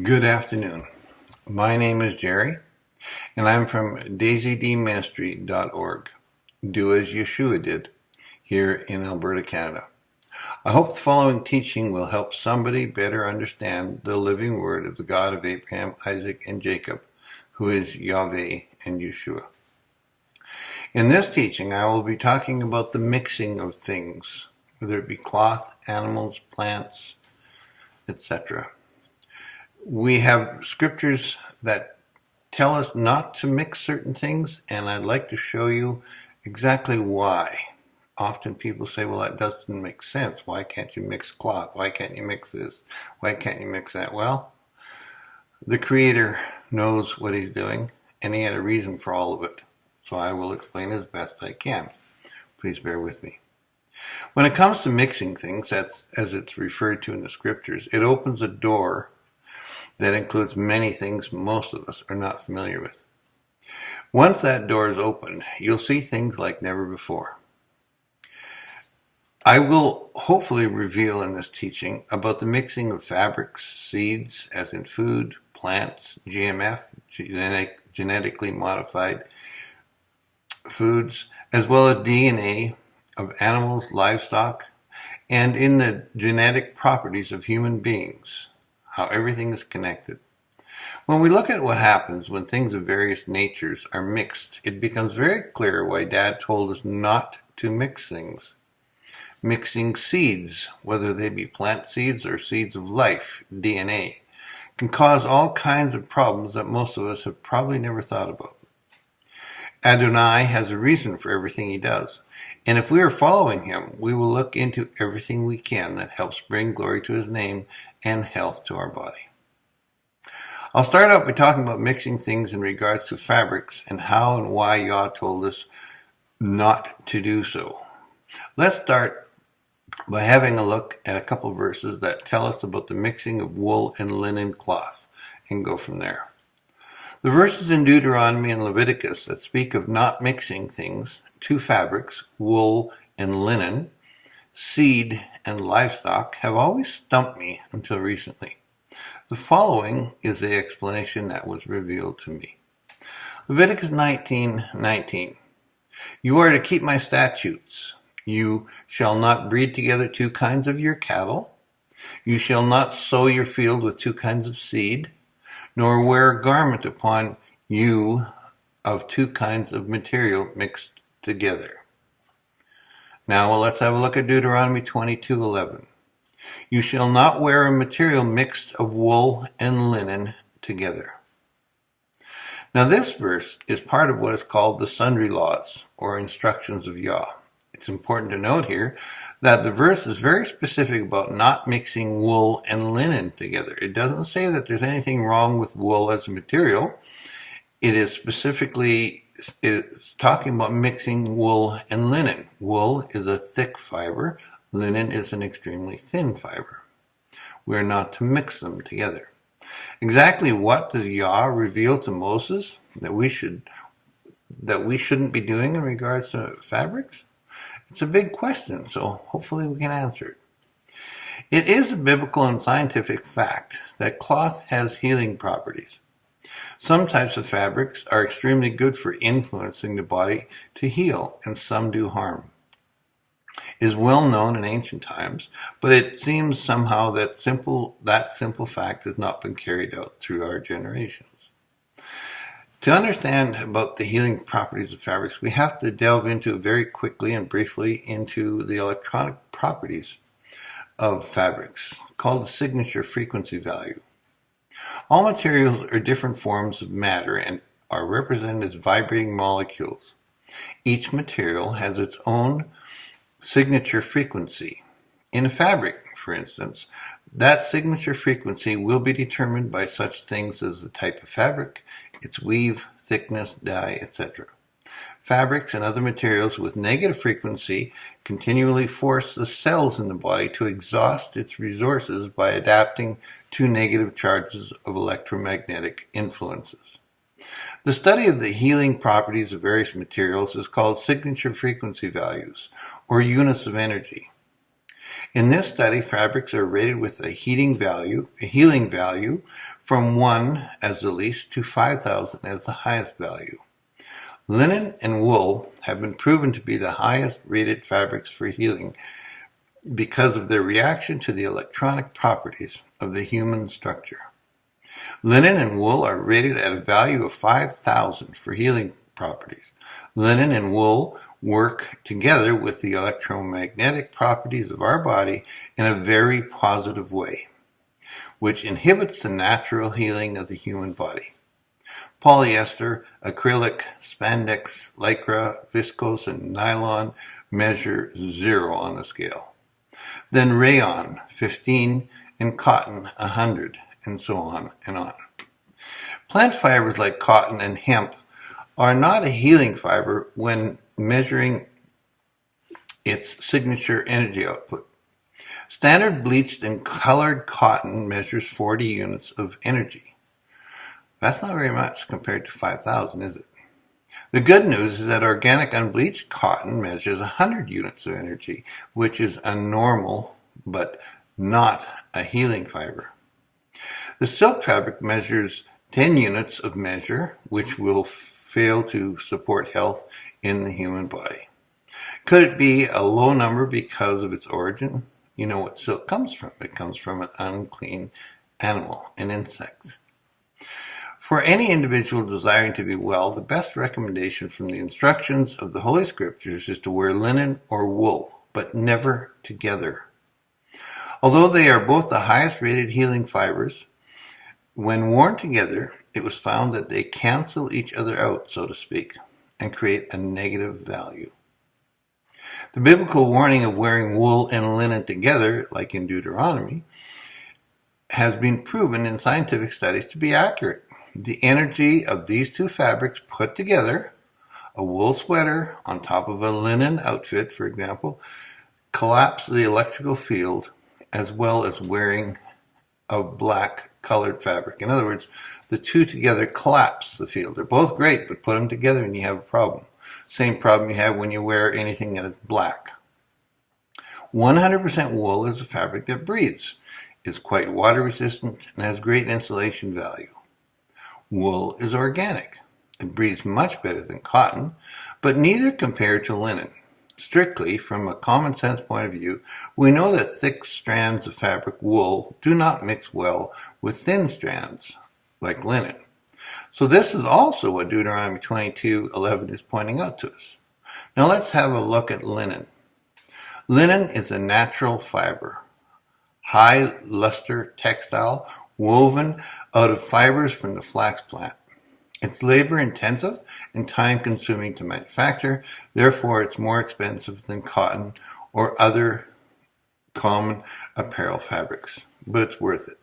Good afternoon. My name is Jerry, and I'm from DASYDministry.org. Do as Yeshua did here in Alberta, Canada. I hope the following teaching will help somebody better understand the living word of the God of Abraham, Isaac, and Jacob, who is Yahweh and Yeshua. In this teaching, I will be talking about the mixing of things, whether it be cloth, animals, plants, etc. We have scriptures that tell us not to mix certain things, and I'd like to show you exactly why. Often people say, well, that doesn't make sense. Why can't you mix cloth? Why can't you mix this? Why can't you mix that? Well, the Creator knows what He's doing, and He had a reason for all of it. So I will explain as best I can. Please bear with me. When it comes to mixing things, as it's referred to in the scriptures, it opens a door that includes many things most of us are not familiar with. Once that door is open, you'll see things like never before. I will hopefully reveal in this teaching about the mixing of fabrics, seeds, as in food, plants, GMF, genetically modified foods, as well as DNA of animals, livestock, and in the genetic properties of human beings, how everything is connected. When we look at what happens when things of various natures are mixed, it becomes very clear why Dad told us not to mix things. Mixing seeds, whether they be plant seeds or seeds of life, DNA, can cause all kinds of problems that most of us have probably never thought about. Adonai has a reason for everything He does, and if we are following Him, we will look into everything we can that helps bring glory to His name and health to our body. I'll start out by talking about mixing things in regards to fabrics and how and why Yah told us not to do so. Let's start by having a look at a couple of verses that tell us about the mixing of wool and linen cloth and go from there. The verses in Deuteronomy and Leviticus that speak of not mixing things, two fabrics, wool and linen, seed and livestock, have always stumped me until recently. The following is the explanation that was revealed to me. Leviticus 19:19. You are to keep my statutes. You shall not breed together two kinds of your cattle. You shall not sow your field with two kinds of seed, nor wear a garment upon you of two kinds of material mixed together. Now let's have a look at Deuteronomy 22:11. You shall not wear a material mixed of wool and linen together. Now this verse is part of what is called the sundry laws, or instructions of Yah. It's important to note here that the verse is very specific about not mixing wool and linen together. It doesn't say that there's anything wrong with wool as a material. It is specifically talking about mixing wool and linen. Wool is a thick fiber. Linen is an extremely thin fiber. We are not to mix them together. Exactly what does Yah reveal to Moses that we shouldn't be doing in regards to fabrics? It's a big question, so hopefully we can answer it. It is a biblical and scientific fact that cloth has healing properties. Some types of fabrics are extremely good for influencing the body to heal, and some do harm. It is well known in ancient times, but it seems somehow that simple fact has not been carried out through our generations. To understand about the healing properties of fabrics, we have to delve into very quickly and briefly into the electronic properties of fabrics, called the signature frequency value. All materials are different forms of matter and are represented as vibrating molecules. Each material has its own signature frequency. In a fabric, for instance, that signature frequency will be determined by such things as the type of fabric, its weave, thickness, dye, etc. Fabrics and other materials with negative frequency continually force the cells in the body to exhaust its resources by adapting to negative charges of electromagnetic influences. The study of the healing properties of various materials is called signature frequency values, or units of energy. In this study, fabrics are rated with a healing value from 1 as the least to 5,000 as the highest value. Linen and wool have been proven to be the highest rated fabrics for healing because of their reaction to the electronic properties of the human structure. Linen and wool are rated at a value of 5,000 for healing properties. Linen and wool work together with the electromagnetic properties of our body in a very positive way, which inhibits the natural healing of the human body. Polyester, acrylic, spandex, lycra, viscose, and nylon measure 0 on the scale. Then rayon, 15, and cotton, 100, and so on and on. Plant fibers like cotton and hemp are not a healing fiber when measuring its signature energy output. Standard bleached and colored cotton measures 40 units of energy. That's not very much compared to 5,000, is it? The good news is that organic unbleached cotton measures 100 units of energy, which is a normal but not a healing fiber. The silk fabric measures 10 units of measure, which will fail to support health in the human body. Could it be a low number because of its origin? You know what silk comes from. It comes from an unclean animal, an insect. For any individual desiring to be well, the best recommendation from the instructions of the Holy Scriptures is to wear linen or wool, but never together. Although they are both the highest rated healing fibers, when worn together, it was found that they cancel each other out, so to speak, and create a negative value. The biblical warning of wearing wool and linen together, like in Deuteronomy, has been proven in scientific studies to be accurate. The energy of these two fabrics put together, a wool sweater on top of a linen outfit, for example, collapse the electrical field as well as wearing a black colored fabric. In other words, the two together collapse the field. They're both great, but put them together and you have a problem. Same problem you have when you wear anything that is black. 100% wool is a fabric that breathes. It's quite water resistant and has great insulation value. Wool is organic. It breathes much better than cotton, but neither compared to linen. Strictly, from a common sense point of view, we know that thick strands of fabric wool do not mix well with thin strands, like linen. So this is also what Deuteronomy 22:11 is pointing out to us. Now let's have a look at linen. Linen is a natural fiber, high luster textile woven out of fibers from the flax plant. It's labor intensive and time consuming to manufacture, therefore it's more expensive than cotton or other common apparel fabrics, but it's worth it.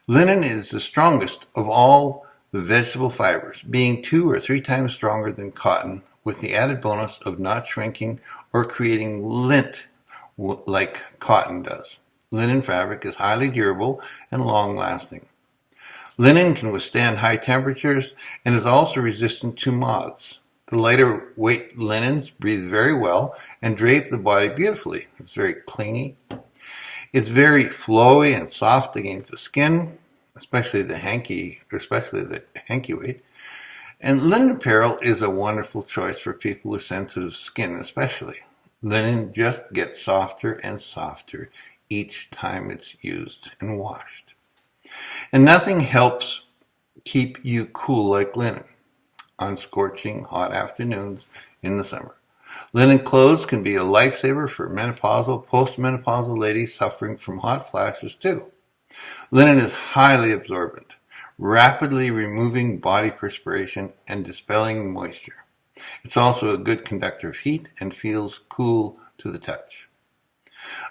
Linen is the strongest of all the vegetable fibers, being 2 or 3 times stronger than cotton, with the added bonus of not shrinking or creating lint like cotton does. Linen fabric is highly durable and long-lasting. Linen can withstand high temperatures and is also resistant to moths. The lighter weight linens breathe very well and drape the body beautifully. It's very clingy. It's very flowy and soft against the skin, especially the hanky weight. And linen apparel is a wonderful choice for people with sensitive skin, especially. Linen just gets softer and softer each time it's used and washed. And nothing helps keep you cool like linen on scorching hot afternoons in the summer. Linen clothes can be a lifesaver for menopausal, postmenopausal ladies suffering from hot flashes too. Linen is highly absorbent, rapidly removing body perspiration and dispelling moisture. It's also a good conductor of heat and feels cool to the touch.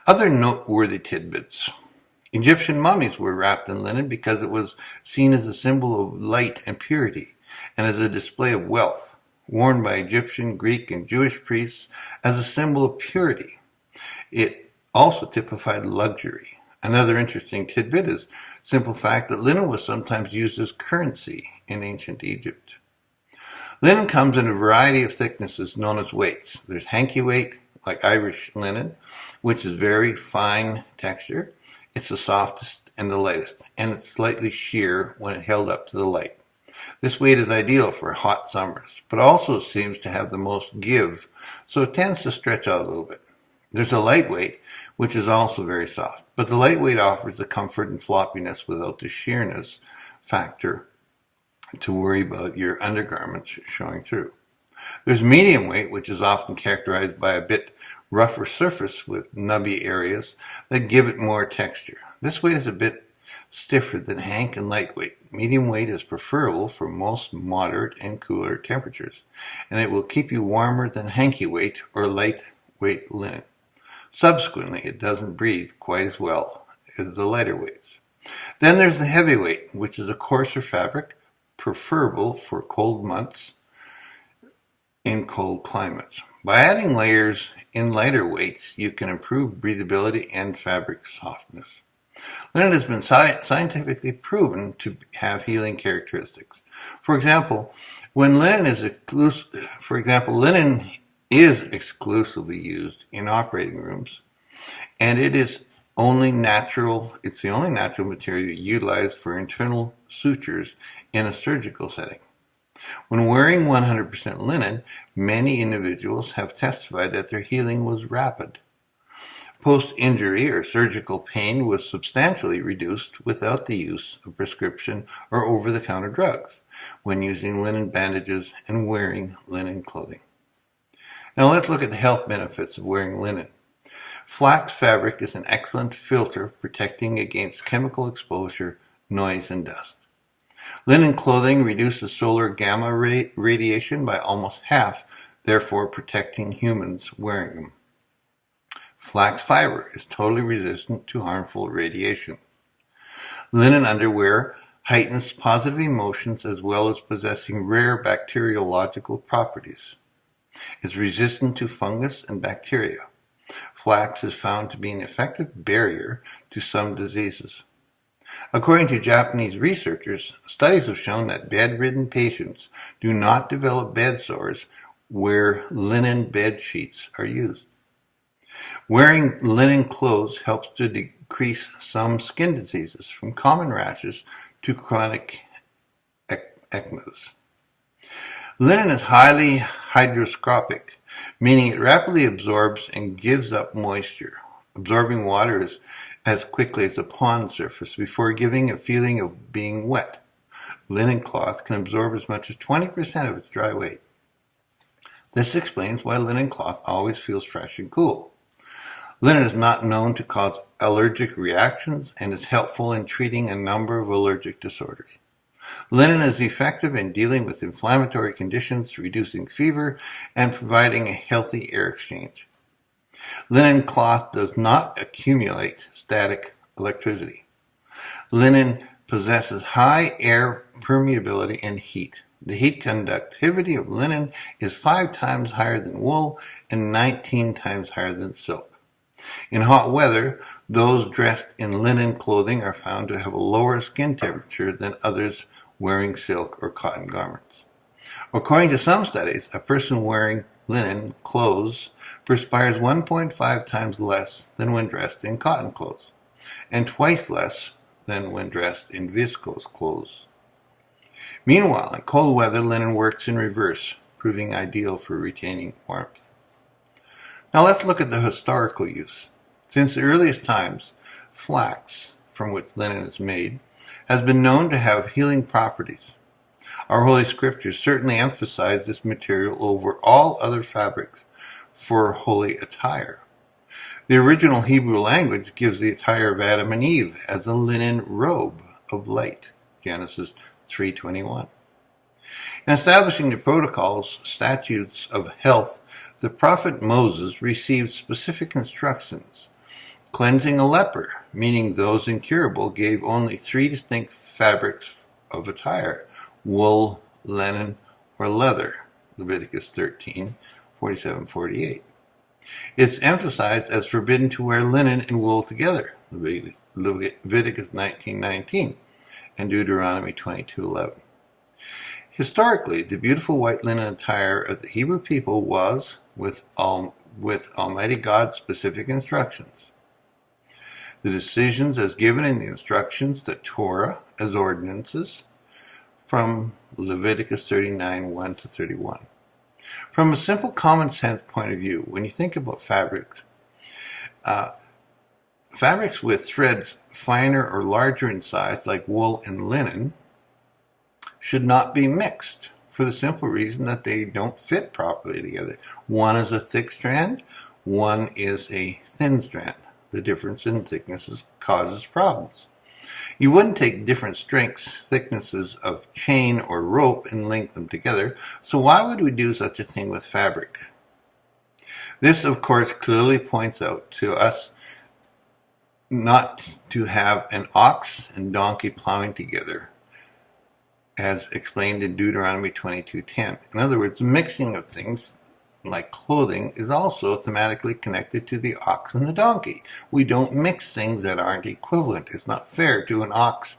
Other noteworthy tidbits. Egyptian mummies were wrapped in linen because it was seen as a symbol of light and purity and as a display of wealth, worn by Egyptian, Greek, and Jewish priests as a symbol of purity. It also typified luxury. Another interesting tidbit is the simple fact that linen was sometimes used as currency in ancient Egypt. Linen comes in a variety of thicknesses known as weights. There's hanky weight, like Irish linen, which is very fine texture. It's the softest and the lightest, and it's slightly sheer when held up to the light. This weight is ideal for hot summers, but also seems to have the most give, so it tends to stretch out a little bit. There's a lightweight, which is also very soft, but the lightweight offers the comfort and floppiness without the sheerness factor to worry about your undergarments showing through. There's medium weight, which is often characterized by a bit rougher surface with nubby areas that give it more texture. This weight is a bit stiffer than hank and lightweight. Medium weight is preferable for most moderate and cooler temperatures, and it will keep you warmer than hanky weight or lightweight linen. Subsequently, it doesn't breathe quite as well as the lighter weights. Then there's the heavyweight, which is a coarser fabric, preferable for cold months in cold climates. By adding layers in lighter weights, you can improve breathability and fabric softness. Linen has been scientifically proven to have healing characteristics. For example, linen is exclusively used in operating rooms, and it's the only natural material utilized for internal sutures in a surgical setting. When wearing 100% linen, many individuals have testified that their healing was rapid. Post-injury or surgical pain was substantially reduced without the use of prescription or over-the-counter drugs when using linen bandages and wearing linen clothing. Now let's look at the health benefits of wearing linen. Flax fabric is an excellent filter protecting against chemical exposure, noise, and dust. Linen clothing reduces solar gamma radiation by almost half, therefore protecting humans wearing them. Flax fiber is totally resistant to harmful radiation. Linen underwear heightens positive emotions as well as possessing rare bacteriological properties. It's resistant to fungus and bacteria. Flax is found to be an effective barrier to some diseases. According to Japanese researchers, studies have shown that bedridden patients do not develop bed sores where linen bed sheets are used. Wearing linen clothes helps to decrease some skin diseases, from common rashes to chronic eczemas. Linen is highly hygroscopic, meaning it rapidly absorbs and gives up moisture, absorbing water as quickly as a pond surface before giving a feeling of being wet. Linen cloth can absorb as much as 20% of its dry weight. This explains why linen cloth always feels fresh and cool. Linen is not known to cause allergic reactions and is helpful in treating a number of allergic disorders. Linen is effective in dealing with inflammatory conditions, reducing fever, and providing a healthy air exchange. Linen cloth does not accumulate static electricity. Linen possesses high air permeability and heat. The heat conductivity of linen is 5 times higher than wool and 19 times higher than silk. In hot weather, those dressed in linen clothing are found to have a lower skin temperature than others wearing silk or cotton garments. According to some studies, a person wearing linen clothes perspires 1.5 times less than when dressed in cotton clothes, and twice less than when dressed in viscose clothes. Meanwhile, in cold weather, linen works in reverse, proving ideal for retaining warmth. Now let's look at the historical use. Since the earliest times, flax, from which linen is made, has been known to have healing properties. Our Holy Scriptures certainly emphasize this material over all other fabrics for holy attire. The original Hebrew language gives the attire of Adam and Eve as a linen robe of light, Genesis 3:21. In establishing the protocols, statutes of health, the prophet Moses received specific instructions. Cleansing a leper, meaning those incurable, gave only 3 distinct fabrics of attire: wool, linen, or leather, Leviticus 13:47-48. It's emphasized as forbidden to wear linen and wool together, Leviticus 19:19, and Deuteronomy 22:11. Historically, the beautiful white linen attire of the Hebrew people was, with all with Almighty God's specific instructions. The decisions as given in the instructions, the Torah as ordinances, from Leviticus 39, 1 to 31. From a simple common sense point of view, when you think about fabrics, fabrics with threads finer or larger in size, like wool and linen, should not be mixed for the simple reason that they don't fit properly together. One is a thick strand, one is a thin strand. The difference in thicknesses causes problems. You wouldn't take different strengths, thicknesses of chain or rope and link them together, so why would we do such a thing with fabric? This, of course, clearly points out to us not to have an ox and donkey plowing together, as explained in Deuteronomy 22:10. In other words, mixing of things like clothing is also thematically connected to the ox and the donkey. We don't mix things that aren't equivalent. It's not fair to an ox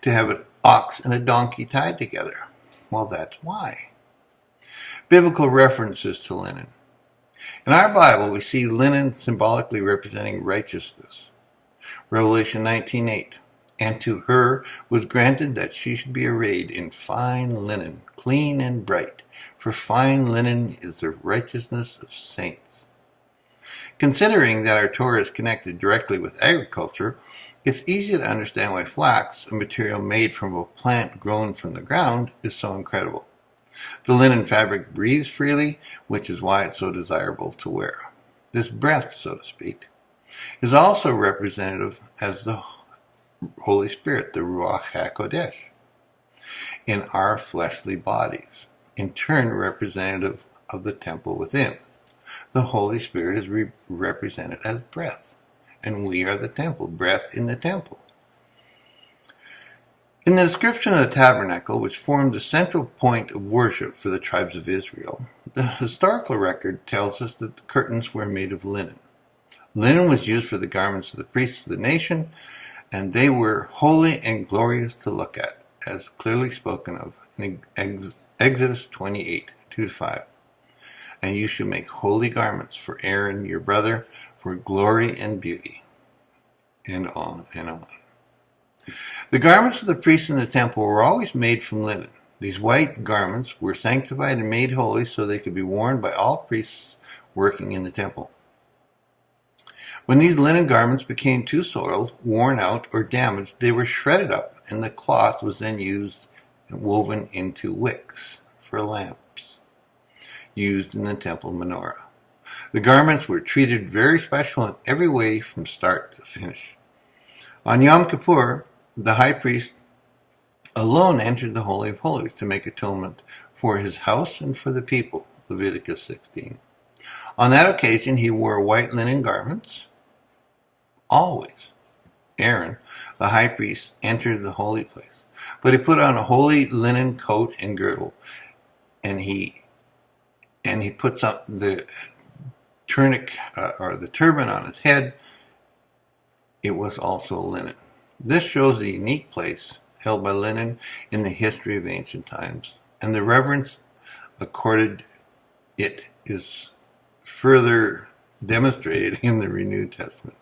to have an ox and a donkey tied together. Well, that's why. Biblical references to linen. In our Bible, we see linen symbolically representing righteousness. Revelation 19:8. And to her was granted that she should be arrayed in fine linen, clean and bright, for fine linen is the righteousness of saints. Considering that our Torah is connected directly with agriculture, it's easy to understand why flax, a material made from a plant grown from the ground, is so incredible. The linen fabric breathes freely, which is why it's so desirable to wear. This breath, so to speak, is also representative as the Holy Spirit, the Ruach HaKodesh, in our fleshly bodies, in turn representative of the temple within. The Holy Spirit is represented as breath, and we are the temple, breath in the temple. In the description of the tabernacle, which formed the central point of worship for the tribes of Israel, the historical record tells us that the curtains were made of linen. Linen was used for the garments of the priests of the nation, and they were holy and glorious to look at, as clearly spoken of in Exodus 28, 2-5. And you shall make holy garments for Aaron your brother, for glory and beauty, and on and on. The garments of the priests in the temple were always made from linen. These white garments were sanctified and made holy so they could be worn by all priests working in the temple. When these linen garments became too soiled, worn out, or damaged, they were shredded up, and the cloth was then used and woven into wicks for lamps used in the temple menorah. The garments were treated very special in every way from start to finish. On Yom Kippur, the high priest alone entered the Holy of Holies to make atonement for his house and for the people, Leviticus 16. On that occasion, he wore white linen garments. Always. Aaron, the high priest, entered the holy place, but he put on a holy linen coat and girdle, and he puts up the tunic or the turban on his head. It was also linen. This shows the unique place held by linen in the history of ancient times, and the reverence accorded it is further demonstrated in the New Testament.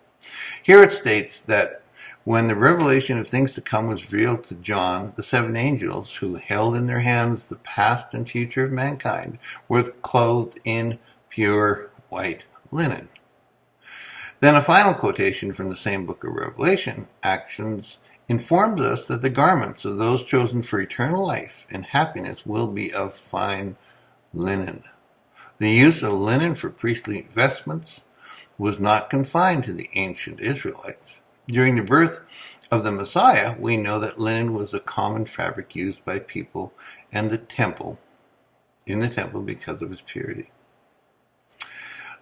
Here it states that when the revelation of things to come was revealed to John, the 7 angels who held in their hands the past and future of mankind were clothed in pure white linen. Then a final quotation from the same book of Revelation, Actions, informs us that the garments of those chosen for eternal life and happiness will be of fine linen. The use of linen for priestly vestments was not confined to the ancient Israelites. During the birth of the Messiah, we know that linen was a common fabric used by people and in the temple because of its purity.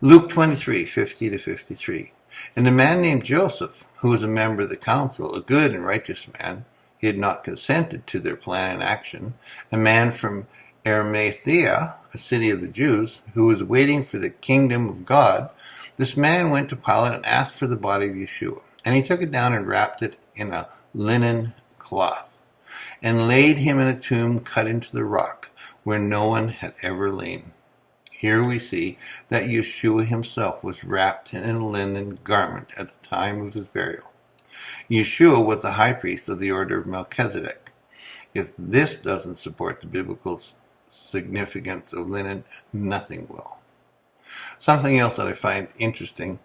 Luke 23, 50-53. And a man named Joseph, who was a member of the council, a good and righteous man, he had not consented to their plan and action, a man from Arimathea, a city of the Jews, who was waiting for the kingdom of God, this man went to Pilate and asked for the body of Yeshua. And he took it down and wrapped it in a linen cloth, and laid him in a tomb cut into the rock, where no one had ever lain. Here we see that Yeshua himself was wrapped in a linen garment at the time of his burial. Yeshua was the high priest of the order of Melchizedek. If this doesn't support the biblical significance of linen, nothing will. Something else that I find interesting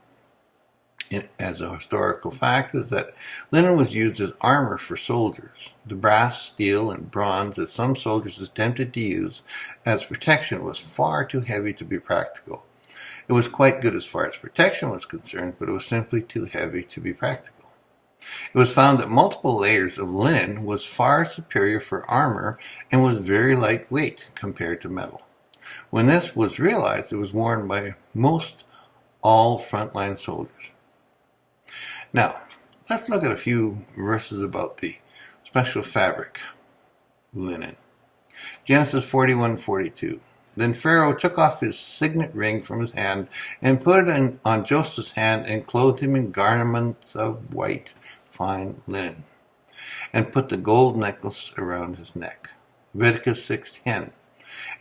as a historical fact is that linen was used as armor for soldiers. The brass, steel, and bronze that some soldiers attempted to use as protection was far too heavy to be practical. It was quite good as far as protection was concerned, but it was simply too heavy to be practical. It was found that multiple layers of linen was far superior for armor and was very lightweight compared to metal. When this was realized, it was worn by most all frontline soldiers. Now, let's look at a few verses about the special fabric, linen. Genesis 41:42. Then Pharaoh took off his signet ring from his hand and put it on Joseph's hand and clothed him in garments of white, fine linen, and put the gold necklace around his neck. Leviticus 6:10.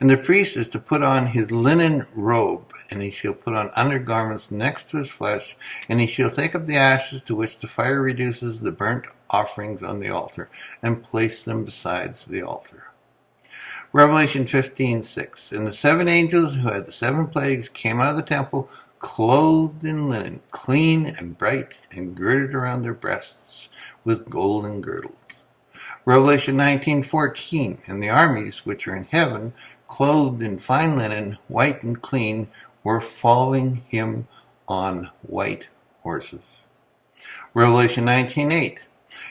And the priest is to put on his linen robe, and he shall put on undergarments next to his flesh, and he shall take up the ashes to which the fire reduces the burnt offerings on the altar, and place them beside the altar. Revelation 15:6. And the 7 angels who had the 7 plagues came out of the temple, clothed in linen, clean and bright, and girded around their breasts with golden girdles. Revelation 19:14. And the armies which are in heaven, clothed in fine linen, white and clean, were following him on white horses. Revelation 19:8.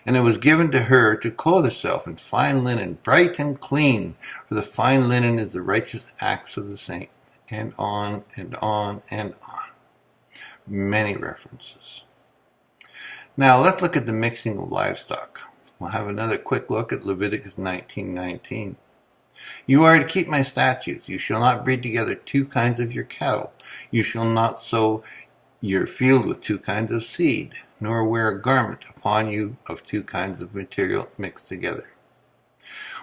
And it was given to her to clothe herself in fine linen, bright and clean, for the fine linen is the righteous acts of the saints. And on and on and on. Many references. Now let's look at the mixing of livestock. We'll have another quick look at Leviticus 19:19. You are to keep my statutes. You shall not breed together 2 kinds of your cattle. You shall not sow your field with 2 kinds of seed, nor wear a garment upon you of 2 kinds of material mixed together.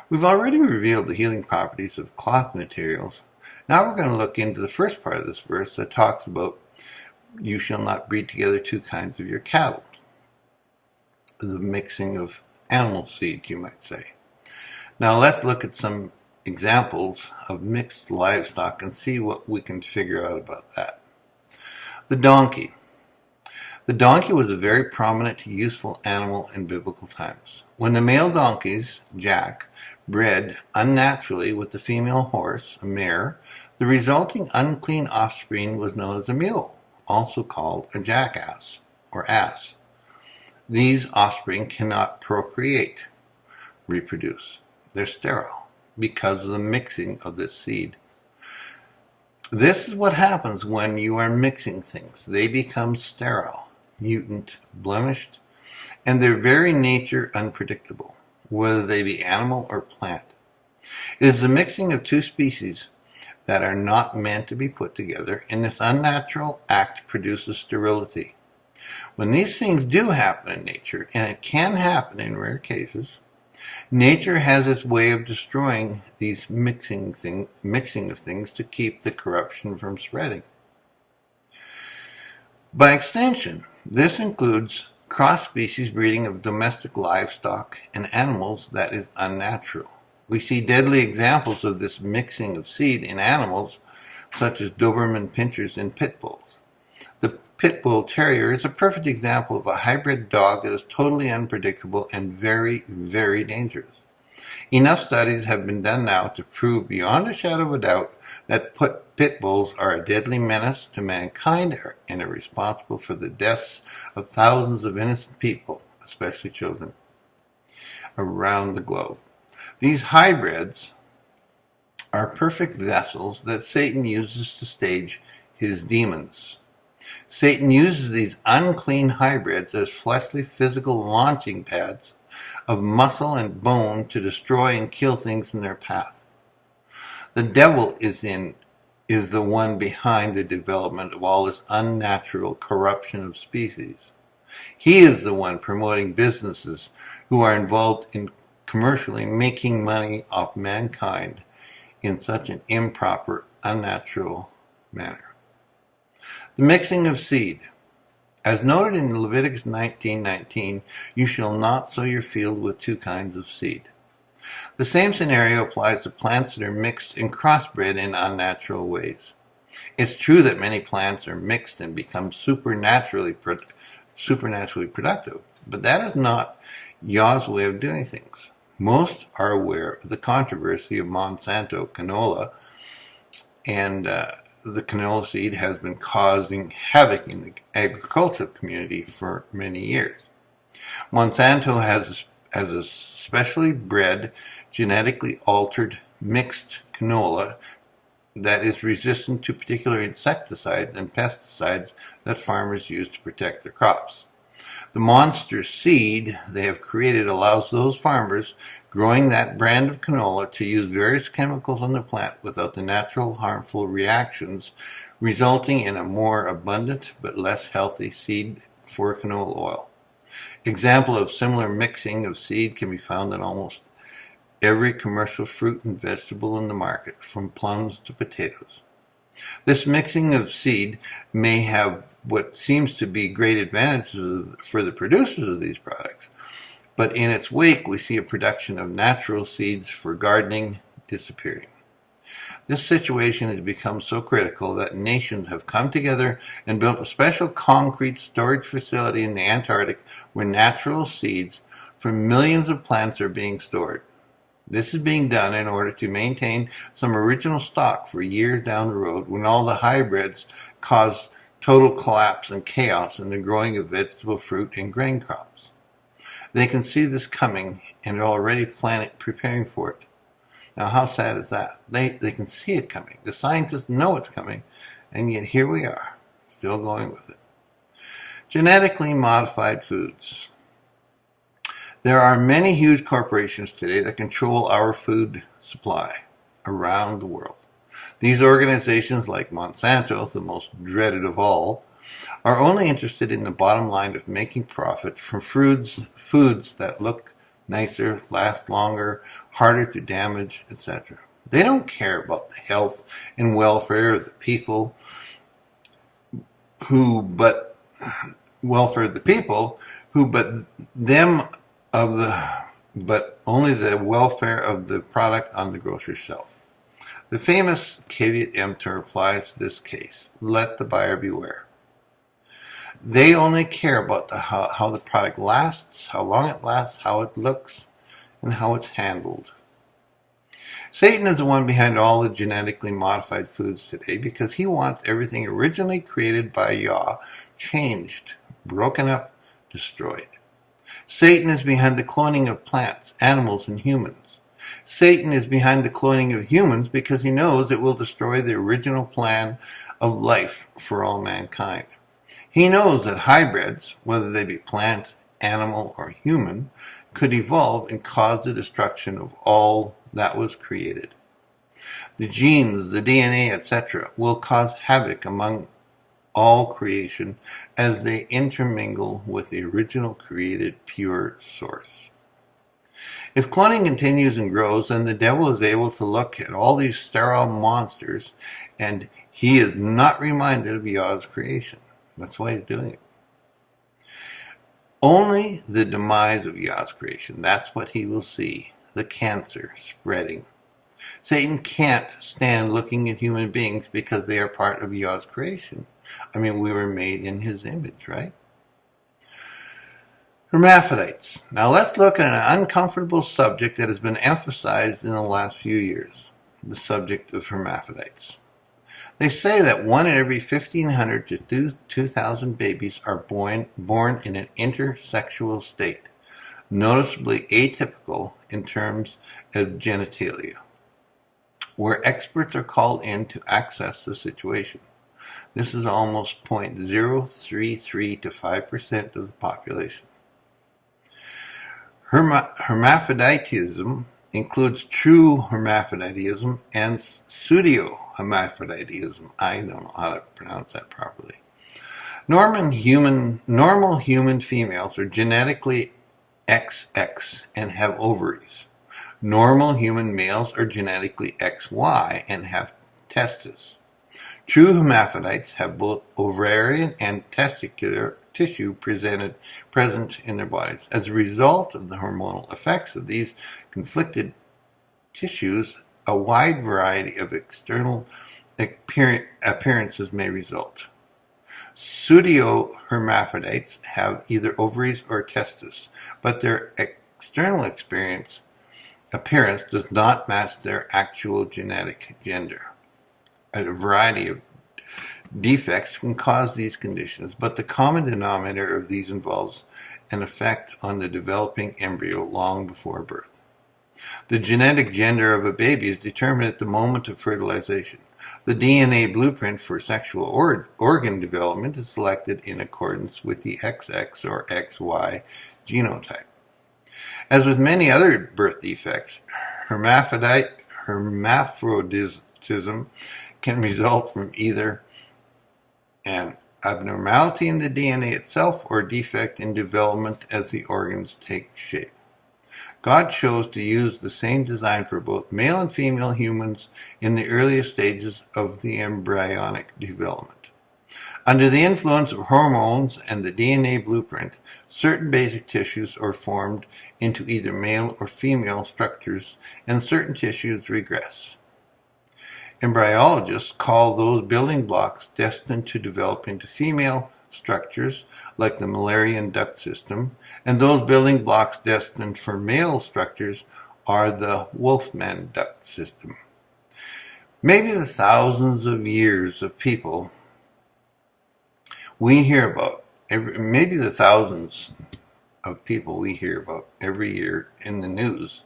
We've already revealed the healing properties of cloth materials. Now we're going to look into the first part of this verse that talks about you shall not breed together 2 kinds of your cattle. The mixing of animal seeds, you might say. Now let's look at some examples of mixed livestock and see what we can figure out about that. The donkey. The donkey was a very prominent, useful animal in biblical times. When the male donkeys, jack, bred unnaturally with the female horse, a mare, the resulting unclean offspring was known as a mule, also called a jackass or ass. These offspring cannot procreate, reproduce. They're sterile because of the mixing of this seed. This is what happens when you are mixing things. They become sterile, mutant, blemished, and their very nature unpredictable, whether they be animal or plant. It is the mixing of 2 species that are not meant to be put together, and this unnatural act produces sterility. When these things do happen in nature, and it can happen in rare cases, nature has its way of destroying these mixing of things to keep the corruption from spreading. By extension, this includes cross-species breeding of domestic livestock and animals that is unnatural. We see deadly examples of this mixing of seed in animals such as Doberman pinschers and pit bulls. The pit bull terrier is a perfect example of a hybrid dog that is totally unpredictable and very, very dangerous. Enough studies have been done now to prove beyond a shadow of a doubt that pit bulls are a deadly menace to mankind and are responsible for the deaths of thousands of innocent people, especially children, around the globe. These hybrids are perfect vessels that Satan uses to stage his demons. Satan uses these unclean hybrids as fleshly physical launching pads of muscle and bone to destroy and kill things in their path. The devil is the one behind the development of all this unnatural corruption of species. He is the one promoting businesses who are involved in commercially making money off mankind in such an improper, unnatural manner. The mixing of seed. As noted in Leviticus 19:19, you shall not sow your field with two kinds of seed. The same scenario applies to plants that are mixed and crossbred in unnatural ways. It's true that many plants are mixed and become supernaturally productive, but that is not Yah's way of doing things. Most are aware of the controversy of Monsanto canola, and the canola seed has been causing havoc in the agricultural community for many years. Monsanto has a specially bred, genetically altered, mixed canola that is resistant to particular insecticides and pesticides that farmers use to protect their crops. The monster seed they have created allows those farmers growing that brand of canola to use various chemicals on the plant without the natural harmful reactions, resulting in a more abundant but less healthy seed for canola oil. Example of similar mixing of seed can be found in almost every commercial fruit and vegetable in the market, from plums to potatoes. This mixing of seed may have what seems to be great advantages for the producers of these products, but in its wake we see a production of natural seeds for gardening disappearing. This situation has become so critical that nations have come together and built a special concrete storage facility in the Antarctic where natural seeds from millions of plants are being stored. This is being done in order to maintain some original stock for years down the road when all the hybrids cause total collapse and chaos in the growing of vegetable, fruit, and grain crops. They can see this coming and are already preparing for it. Now, how sad is that? They can see it coming. The scientists know it's coming, and yet here we are, still going with it. Genetically modified foods. There are many huge corporations today that control our food supply around the world. These organizations, like Monsanto, the most dreaded of all, are only interested in the bottom line of making profit from foods that look nicer, last longer, harder to damage, etc. They don't care about the health and welfare of the people but only the welfare of the product on the grocery shelf. The famous caveat emptor applies to this case. Let the buyer beware. They only care about how the product lasts, how long it lasts, how it looks, and how it's handled. Satan is the one behind all the genetically modified foods today because he wants everything originally created by Yah changed, broken up, destroyed. Satan is behind the cloning of plants, animals, and humans. Satan is behind the cloning of humans because he knows it will destroy the original plan of life for all mankind. He knows that hybrids, whether they be plant, animal, or human, could evolve and cause the destruction of all that was created. The genes, the DNA, etc., will cause havoc among all creation as they intermingle with the original created pure source. If cloning continues and grows, then the devil is able to look at all these sterile monsters and he is not reminded of Yah's creation. That's why he's doing it. Only the demise of Yah's creation, that's what he will see, the cancer spreading. Satan can't stand looking at human beings because they are part of Yah's creation. I mean, we were made in his image, right? Hermaphrodites. Now let's look at an uncomfortable subject that has been emphasized in the last few years, the subject of hermaphrodites. They say that 1 in every 1,500 to 2,000 babies are born in an intersexual state, noticeably atypical in terms of genitalia, where experts are called in to assess the situation. This is almost 0.033 to 5% of the population. Hermaphroditism includes true hermaphroditism and pseudo-hermaphroditism. I don't know how to pronounce that properly. Normal human females are genetically XX and have ovaries. Normal human males are genetically XY and have testes. True hermaphrodites have both ovarian and testicular tissue present in their bodies. As a result of the hormonal effects of these conflicted tissues, a wide variety of external appearances may result. Pseudo-hermaphrodites have either ovaries or testes, but their external appearance does not match their actual genetic gender. A variety of defects can cause these conditions, but the common denominator of these involves an effect on the developing embryo long before birth. The genetic gender of a baby is determined at the moment of fertilization. The DNA blueprint for sexual organ development is selected in accordance with the XX or XY genotype. As with many other birth defects, hermaphroditism can result from either an abnormality in the DNA itself or defect in development as the organs take shape. God chose to use the same design for both male and female humans in the earliest stages of the embryonic development. Under the influence of hormones and the DNA blueprint, certain basic tissues are formed into either male or female structures, and certain tissues regress. Embryologists call those building blocks destined to develop into female structures, like the Mullerian duct system, and those building blocks destined for male structures are the Wolfman duct system. Maybe the thousands of years of people we hear about, maybe the thousands of people we hear about every year in the news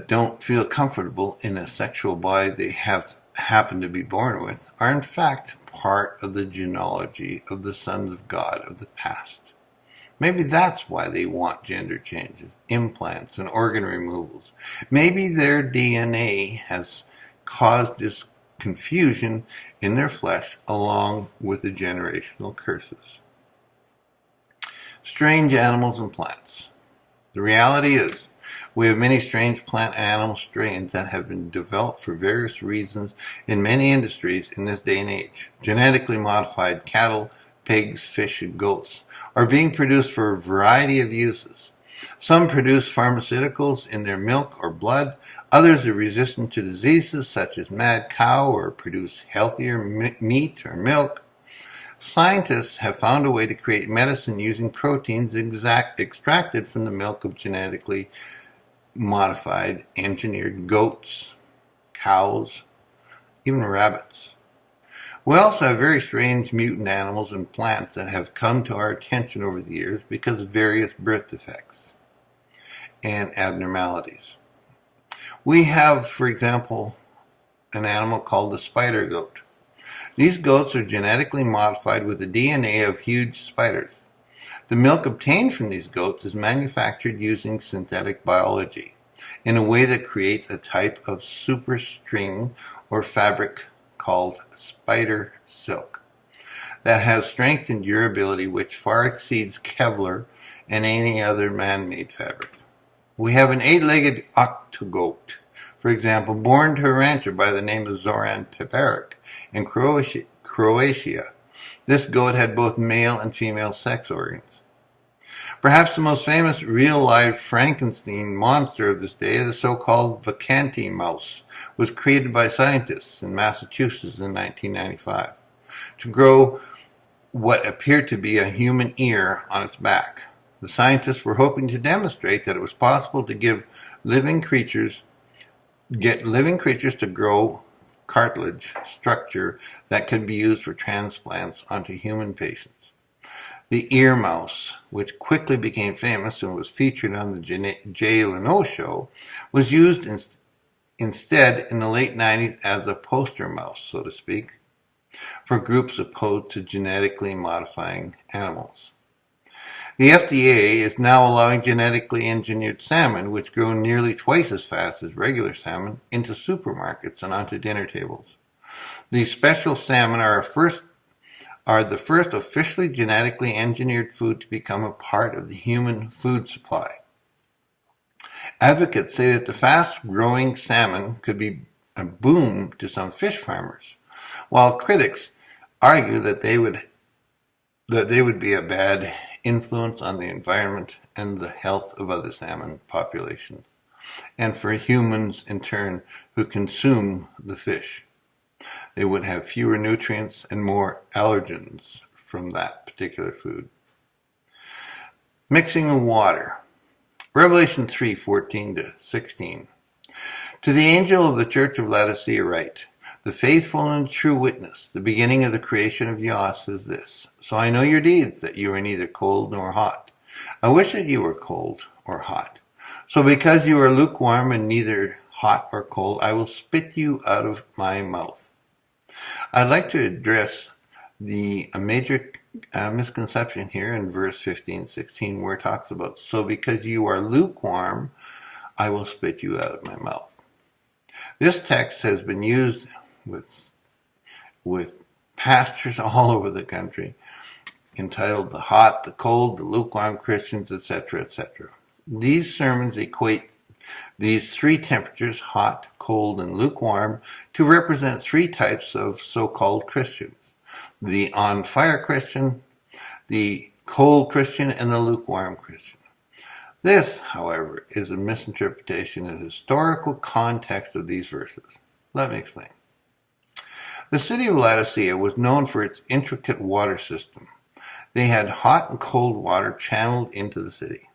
don't feel comfortable in a sexual body they happen to be born with, are in fact part of the genealogy of the sons of God of the past. Maybe that's why they want gender changes, implants, and organ removals. Maybe their DNA has caused this confusion in their flesh along with the generational curses. Strange animals and plants. The reality is, we have many strange plant and animal strains that have been developed for various reasons in many industries in this day and age. Genetically modified cattle, pigs, fish, and goats are being produced for a variety of uses. Some produce pharmaceuticals in their milk or blood. Others are resistant to diseases such as mad cow or produce healthier meat or milk. Scientists have found a way to create medicine using proteins extracted from the milk of genetically modified, engineered goats, cows, even rabbits. We also have very strange mutant animals and plants that have come to our attention over the years because of various birth defects and abnormalities. We have, for example, an animal called the spider goat. These goats are genetically modified with the DNA of huge spiders. The milk obtained from these goats is manufactured using synthetic biology in a way that creates a type of superstring or fabric called spider silk that has strength and durability which far exceeds Kevlar and any other man-made fabric. We have an 8-legged octogoat, for example, born to a rancher by the name of Zoran Peperic in Croatia. This goat had both male and female sex organs. Perhaps the most famous real-life Frankenstein monster of this day, the so-called Vacanti mouse, was created by scientists in Massachusetts in 1995 to grow what appeared to be a human ear on its back. The scientists were hoping to demonstrate that it was possible to get living creatures to grow cartilage structure that could be used for transplants onto human patients. The ear mouse, which quickly became famous and was featured on the Jay Leno show, was used instead in the late 90s as a poster mouse, so to speak, for groups opposed to genetically modifying animals. The FDA is now allowing genetically engineered salmon, which grow nearly twice as fast as regular salmon, into supermarkets and onto dinner tables. These special salmon are the first officially genetically engineered food to become a part of the human food supply. Advocates say that the fast-growing salmon could be a boom to some fish farmers. while critics argue that they would be a bad influence on the environment and the health of other salmon populations, and for humans in turn who consume the fish. They would have fewer nutrients and more allergens from that particular food. Mixing of water. Revelation 3:14-16. To the angel of the church of Laodicea write, the faithful and true witness, the beginning of the creation of Yah, says this, so I know your deeds, that you are neither cold nor hot. I wish that you were cold or hot. So because you are lukewarm and neither hot or cold, I will spit you out of my mouth. I'd like to address the major misconception here in verse 15-16, where it talks about, so because you are lukewarm, I will spit you out of my mouth. This text has been used with pastors all over the country, entitled The Hot, the Cold, the Lukewarm Christians, etc., etc. These sermons equate these three temperatures, hot, cold, and lukewarm, to represent three types of so-called Christians. The on-fire Christian, the cold Christian, and the lukewarm Christian. This, however, is a misinterpretation of the historical context of these verses. Let me explain. The city of Laodicea was known for its intricate water system. They had hot and cold water channeled into the city.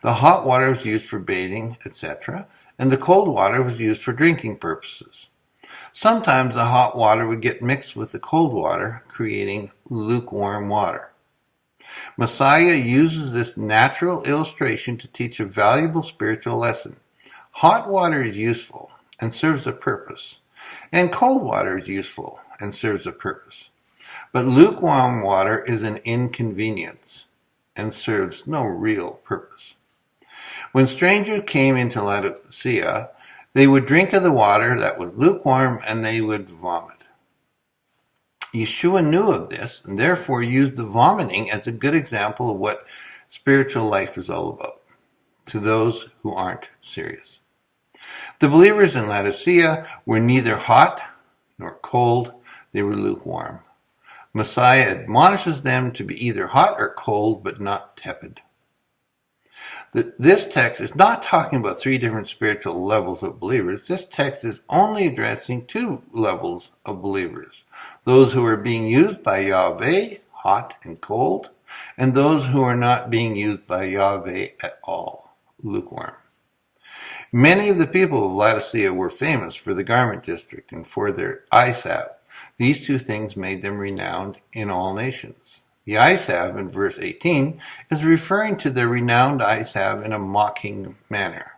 The hot water was used for bathing, etc., and the cold water was used for drinking purposes. Sometimes the hot water would get mixed with the cold water, creating lukewarm water. Messiah uses this natural illustration to teach a valuable spiritual lesson. Hot water is useful and serves a purpose, and cold water is useful and serves a purpose. But lukewarm water is an inconvenience and serves no real purpose. When strangers came into Laodicea, they would drink of the water that was lukewarm and they would vomit. Yeshua knew of this and therefore used the vomiting as a good example of what spiritual life is all about to those who aren't serious. The believers in Laodicea were neither hot nor cold, they were lukewarm. Messiah admonishes them to be either hot or cold, but not tepid. This text is not talking about three different spiritual levels of believers. This text is only addressing two levels of believers. Those who are being used by Yahweh, hot and cold, and those who are not being used by Yahweh at all, lukewarm. Many of the people of Laodicea were famous for the garment district and for their eye salve. These two things made them renowned in all nations. The eye salve in verse 18 is referring to their renowned eye salve in a mocking manner.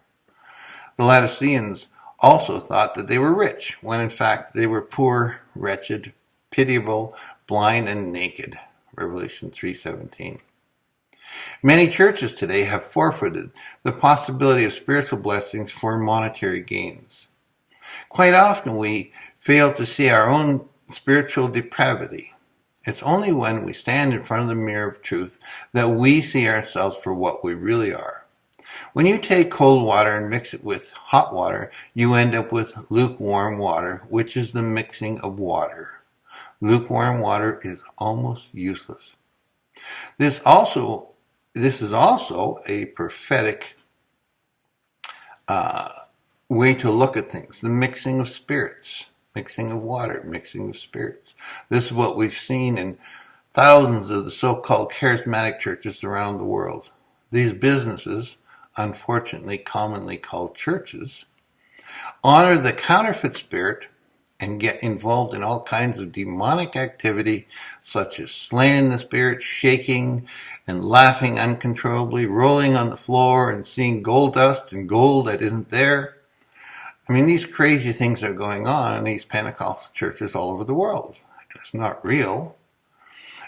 The Laodiceans also thought that they were rich, when in fact they were poor, wretched, pitiable, blind, and naked. Revelation 3:17. Many churches today have forfeited the possibility of spiritual blessings for monetary gains. Quite often we fail to see our own spiritual depravity. It's only when we stand in front of the mirror of truth that we see ourselves for what we really are. When you take cold water and mix it with hot water, you end up with lukewarm water, which is the mixing of water. Lukewarm water is almost useless. This is also a prophetic way to look at things, the mixing of spirits. Mixing of water, mixing of spirits. This is what we've seen in thousands of the so-called charismatic churches around the world. These businesses, unfortunately commonly called churches, honor the counterfeit spirit and get involved in all kinds of demonic activity, such as slaying the spirit, shaking and laughing uncontrollably, rolling on the floor and seeing gold dust and gold that isn't there. I mean, these crazy things are going on in these Pentecostal churches all over the world. It's not real.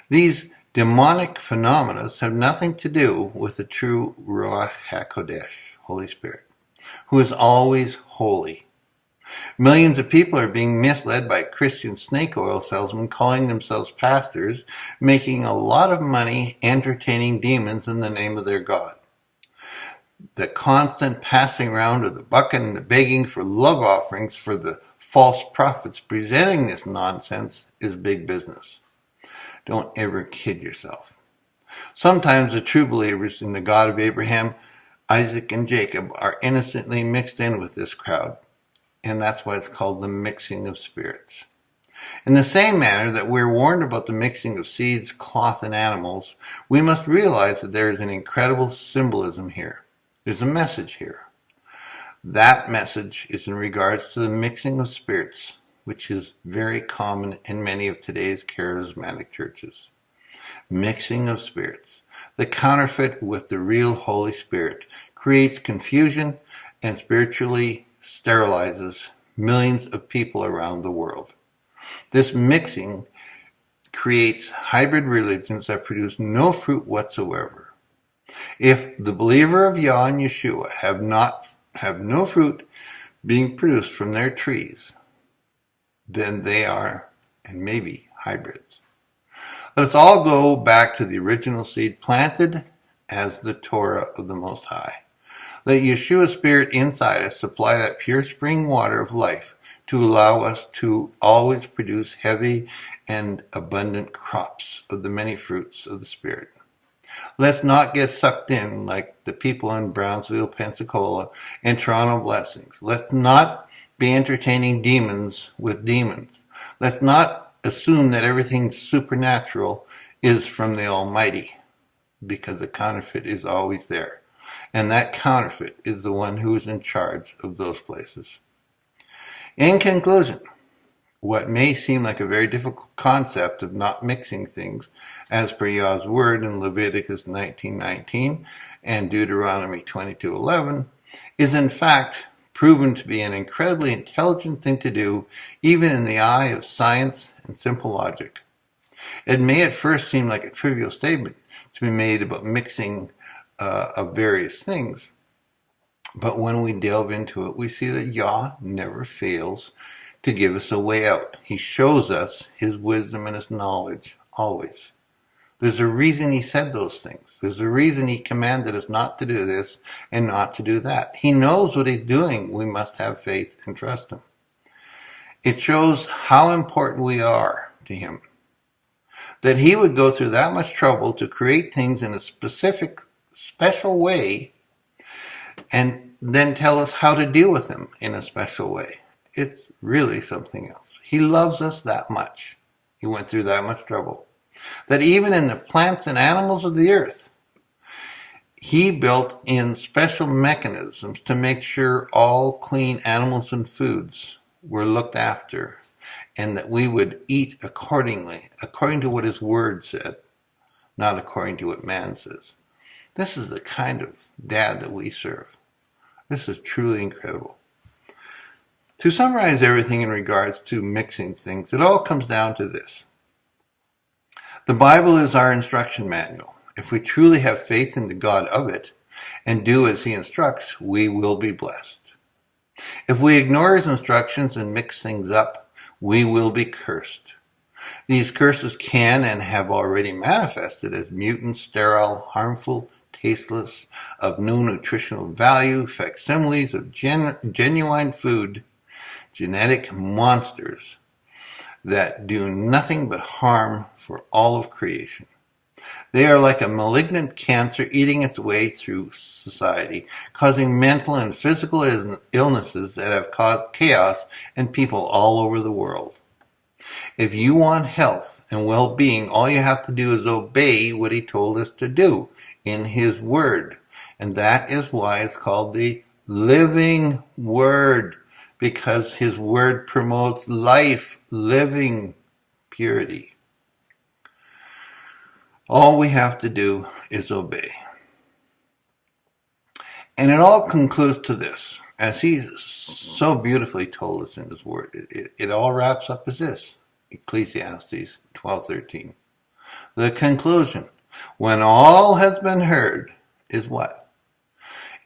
These demonic phenomena have nothing to do with the true Ruach HaKodesh, Holy Spirit, who is always holy. Millions of people are being misled by Christian snake oil salesmen calling themselves pastors, making a lot of money entertaining demons in the name of their God. The constant passing around of the bucket and the begging for love offerings for the false prophets presenting this nonsense is big business. Don't ever kid yourself. Sometimes the true believers in the God of Abraham, Isaac, and Jacob are innocently mixed in with this crowd, and that's why it's called the mixing of spirits. In the same manner that we're warned about the mixing of seeds, cloth, and animals, we must realize that there is an incredible symbolism here. There's a message here. That message is in regards to the mixing of spirits, which is very common in many of today's charismatic churches. Mixing of spirits. The counterfeit with the real Holy Spirit creates confusion and spiritually sterilizes millions of people around the world. This mixing creates hybrid religions that produce no fruit whatsoever. If the believer of Yah and Yeshua have no fruit being produced from their trees, then they are, and maybe, hybrids. Let us all go back to the original seed planted as the Torah of the Most High. Let Yeshua's Spirit inside us supply that pure spring water of life to allow us to always produce heavy and abundant crops of the many fruits of the Spirit. Let's not get sucked in like the people in Brownsville, Pensacola, and Toronto Blessings. Let's not be entertaining demons with demons. Let's not assume that everything supernatural is from the Almighty, because the counterfeit is always there. And that counterfeit is the one who is in charge of those places. In conclusion, what may seem like a very difficult concept of not mixing things, as per Yah's word in Leviticus 19:19 and Deuteronomy 22:11, is in fact proven to be an incredibly intelligent thing to do, even in the eye of science and simple logic. It may at first seem like a trivial statement to be made about mixing of various things, but when we delve into it, we see that Yah never fails to give us a way out. He shows us his wisdom and his knowledge, always. There's a reason he said those things. There's a reason he commanded us not to do this and not to do that. He knows what he's doing. We must have faith and trust him. It shows how important we are to him, that he would go through that much trouble to create things in a specific, special way and then tell us how to deal with them in a special way. It's really something else. He loves us that much. He went through that much trouble. That even in the plants and animals of the earth, he built in special mechanisms to make sure all clean animals and foods were looked after, and that we would eat accordingly, according to what his word said, not according to what man says. This is the kind of dad that we serve. This is truly incredible. To summarize everything in regards to mixing things, it all comes down to this. The Bible is our instruction manual. If we truly have faith in the God of it and do as he instructs, we will be blessed. If we ignore his instructions and mix things up, we will be cursed. These curses can and have already manifested as mutant, sterile, harmful, tasteless, of no nutritional value, facsimiles of genuine food, genetic monsters that do nothing but harm for all of creation. They are like a malignant cancer eating its way through society, causing mental and physical illnesses that have caused chaos in people all over the world. If you want health and well-being, all you have to do is obey what he told us to do in his word. And that is why it's called the living word, because his word promotes life, living, purity. All we have to do is obey. And it all concludes to this, as he so beautifully told us in his word. It all wraps up as this, Ecclesiastes 12:13. The conclusion, when all has been heard, is what?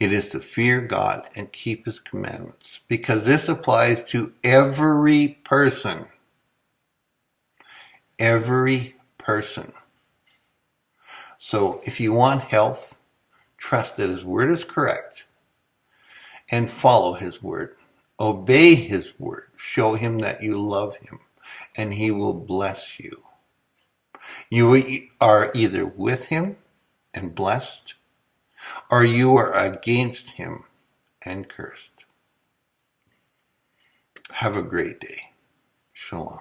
It is to fear God and keep his commandments, because this applies to every person. Every person. So if you want health, trust that his word is correct and follow his word, Obey his word. Show him that you love him, and he will bless you. You are either with him and blessed, or you are against him and cursed. Have a great day. Shalom.